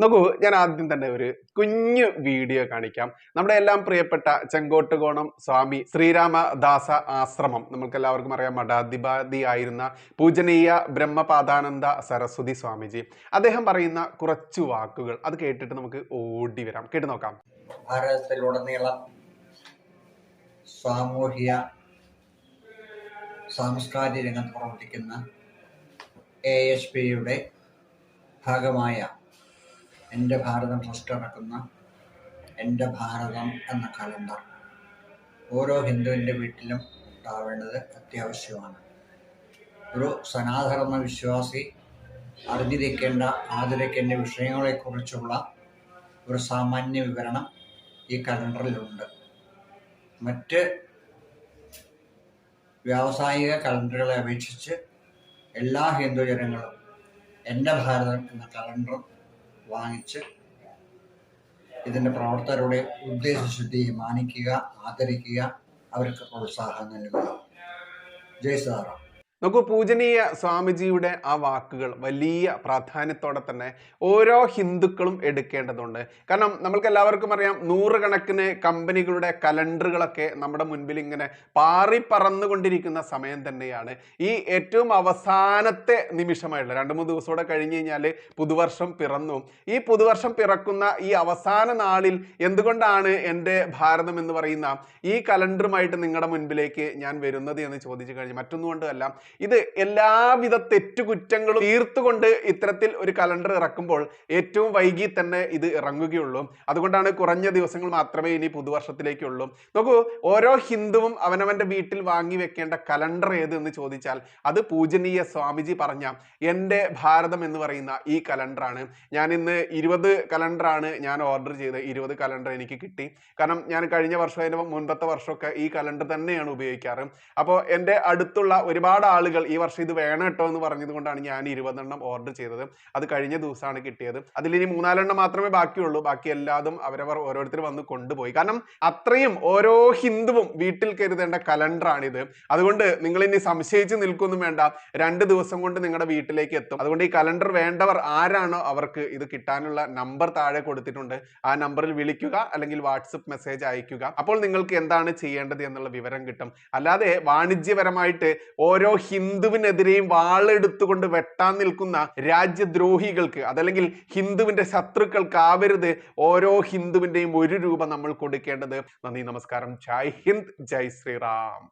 നോക്കൂ, ഞാൻ ആദ്യം തന്നെ ഒരു കുഞ്ഞു വീഡിയോ കാണിക്കാം. നമ്മുടെ എല്ലാം പ്രിയപ്പെട്ട ചെങ്കോട്ടുകോണം സ്വാമി ശ്രീരാമദാസ ആശ്രമം, നമുക്ക് എല്ലാവർക്കും അറിയാം, മഠാധിപതി ആയിരുന്ന പൂജനീയ ബ്രഹ്മപാദാനന്ദ സരസ്വതി സ്വാമിജി, അദ്ദേഹം പറയുന്ന കുറച്ചു വാക്കുകൾ അത് കേട്ടിട്ട് നമുക്ക് ഓടി വരാം. കേട്ടു നോക്കാം. ഭാരതത്തിലുടനീളം സാമൂഹിക സാംസ്കാരിക രംഗത്ത് പ്രവർത്തിക്കുന്ന ASPയുടെ ഭാഗമായ എൻ്റെ ഭാരതം ട്രസ്റ്റ് നടക്കുന്ന എൻ്റെ ഭാരതം എന്ന കലണ്ടർ ഓരോ ഹിന്ദുവിൻ്റെ വീട്ടിലും ഉണ്ടാവേണ്ടത് അത്യാവശ്യമാണ്. ഒരു സനാതന വിശ്വാസി അറിഞ്ഞിരിക്കേണ്ട ആദരിക്കേണ്ട വിഷയങ്ങളെക്കുറിച്ചുള്ള ഒരു സാമാന്യ വിവരണം ഈ കലണ്ടറിലുണ്ട്. മറ്റ് വ്യാവസായിക കലണ്ടറുകളെ അപേക്ഷിച്ച് എല്ലാ ഹിന്ദു ജനങ്ങളും എൻ്റെ ഭാരതം എന്ന കലണ്ടർ വാങ്ങിച്ച് ഇതിൻ്റെ പ്രവർത്തകരുടെ ഉദ്ദേശശുദ്ധി മാനിക്കുക, ആദരിക്കുക, അവർക്ക് പ്രോത്സാഹനം നൽകുക. ജയ് ശ്രീറാം. നോക്കൂ, പൂജനീയ സ്വാമിജിയുടെ ആ വാക്കുകൾ വലിയ പ്രാധാന്യത്തോടെ തന്നെ ഓരോ ഹിന്ദുക്കളും എടുക്കേണ്ടതുണ്ട്. കാരണം നമ്മൾക്ക് എല്ലാവർക്കും അറിയാം, നൂറുകണക്കിന് കമ്പനികളുടെ കലണ്ടറുകളൊക്കെ നമ്മുടെ മുൻപിൽ ഇങ്ങനെ പാറി പറന്നുകൊണ്ടിരിക്കുന്ന സമയം തന്നെയാണ്. ഈ ഏറ്റവും അവസാനത്തെ നിമിഷമായിട്ടുള്ള 2-3 ദിവസത്തോടെ കഴിഞ്ഞ് കഴിഞ്ഞാൽ പുതുവർഷം പിറന്നു. ഈ പുതുവർഷം പിറക്കുന്ന ഈ അവസാന നാളിൽ എന്തുകൊണ്ടാണ് എൻ്റെ ഭാരതം എന്ന് പറയുന്ന ഈ കലണ്ടറുമായിട്ട് നിങ്ങളുടെ മുൻപിലേക്ക് ഞാൻ വരുന്നത് എന്ന് ചോദിച്ചു കഴിഞ്ഞാൽ മറ്റൊന്നുകൊണ്ടല്ല, ഇത് എല്ലാവിധ തെറ്റുകുറ്റങ്ങളും തീർത്തുകൊണ്ട് ഇത്തരത്തിൽ ഒരു കലണ്ടർ ഇറക്കുമ്പോൾ ഏറ്റവും വൈകി തന്നെ ഇത് ഇറങ്ങുകയുള്ളൂ. അതുകൊണ്ടാണ് കുറഞ്ഞ ദിവസങ്ങൾ മാത്രമേ ഇനി പുതുവർഷത്തിലേക്കുള്ളൂ. നോക്കൂ, ഓരോ ഹിന്ദുവും അവനവന്റെ വീട്ടിൽ വാങ്ങി വെക്കേണ്ട കലണ്ടർ ഏത് എന്ന് ചോദിച്ചാൽ അത് പൂജനീയ സ്വാമിജി പറഞ്ഞ എൻ്റെ ഭാരതം എന്ന് പറയുന്ന ഈ കലണ്ടറാണ്. ഞാൻ ഇന്ന് 20 കലണ്ടറാണ് ഞാൻ ഓർഡർ ചെയ്തത്. 20 കലണ്ടർ എനിക്ക് കിട്ടി. കാരണം ഞാൻ കഴിഞ്ഞ വർഷം, അതിന് മുൻപത്തെ വർഷമൊക്കെ ഈ കലണ്ടർ തന്നെയാണ് ഉപയോഗിക്കാറ്. അപ്പോൾ എൻ്റെ അടുത്തുള്ള ഒരുപാട് ആളുകൾ ഈ വർഷം ഇത് വേണം കേട്ടോ എന്ന് പറഞ്ഞത് കൊണ്ടാണ് ഞാൻ 20 എണ്ണം ഓർഡർ ചെയ്തത്. അത് കഴിഞ്ഞ ദിവസമാണ് കിട്ടിയത്. അതിലിനി 3-4 എണ്ണം മാത്രമേ ബാക്കിയുള്ളൂ. ബാക്കി എല്ലാതും അവരവർ ഓരോരുത്തർ വന്ന് കൊണ്ടുപോയി. കാരണം അത്രയും ഓരോ ഹിന്ദുവും വീട്ടിൽ കരുതേണ്ട കലണ്ടറാണിത്. അതുകൊണ്ട് നിങ്ങൾ ഇനി സംശയിച്ച് നിൽക്കൊന്നും വേണ്ട, 2 ദിവസം കൊണ്ട് നിങ്ങളുടെ വീട്ടിലേക്ക് എത്തും. അതുകൊണ്ട് ഈ കലണ്ടർ വേണ്ടവർ ആരാണോ അവർക്ക് ഇത് കിട്ടാനുള്ള നമ്പർ താഴെ കൊടുത്തിട്ടുണ്ട്. ആ നമ്പറിൽ വിളിക്കുക, അല്ലെങ്കിൽ വാട്സപ്പ് മെസ്സേജ് അയക്കുക. അപ്പോൾ നിങ്ങൾക്ക് എന്താണ് ചെയ്യേണ്ടത് എന്നുള്ള വിവരം കിട്ടും. അല്ലാതെ വാണിജ്യപരമായിട്ട് ഓരോ ഹിന്ദുവിനെതിരെയും വാളെടുത്തുകൊണ്ട് വെട്ടാൻ നിൽക്കുന്ന രാജ്യദ്രോഹികൾക്ക്, അതല്ലെങ്കിൽ ഹിന്ദുവിന്റെ ശത്രുക്കൾക്ക് ആവരുത് ഓരോ ഹിന്ദുവിന്റെയും 1 രൂപ നമ്മൾ കൊടുക്കേണ്ടത്. നന്ദി, നമസ്കാരം. ജയ് ഹിന്ദ്, ജയ് ശ്രീറാം.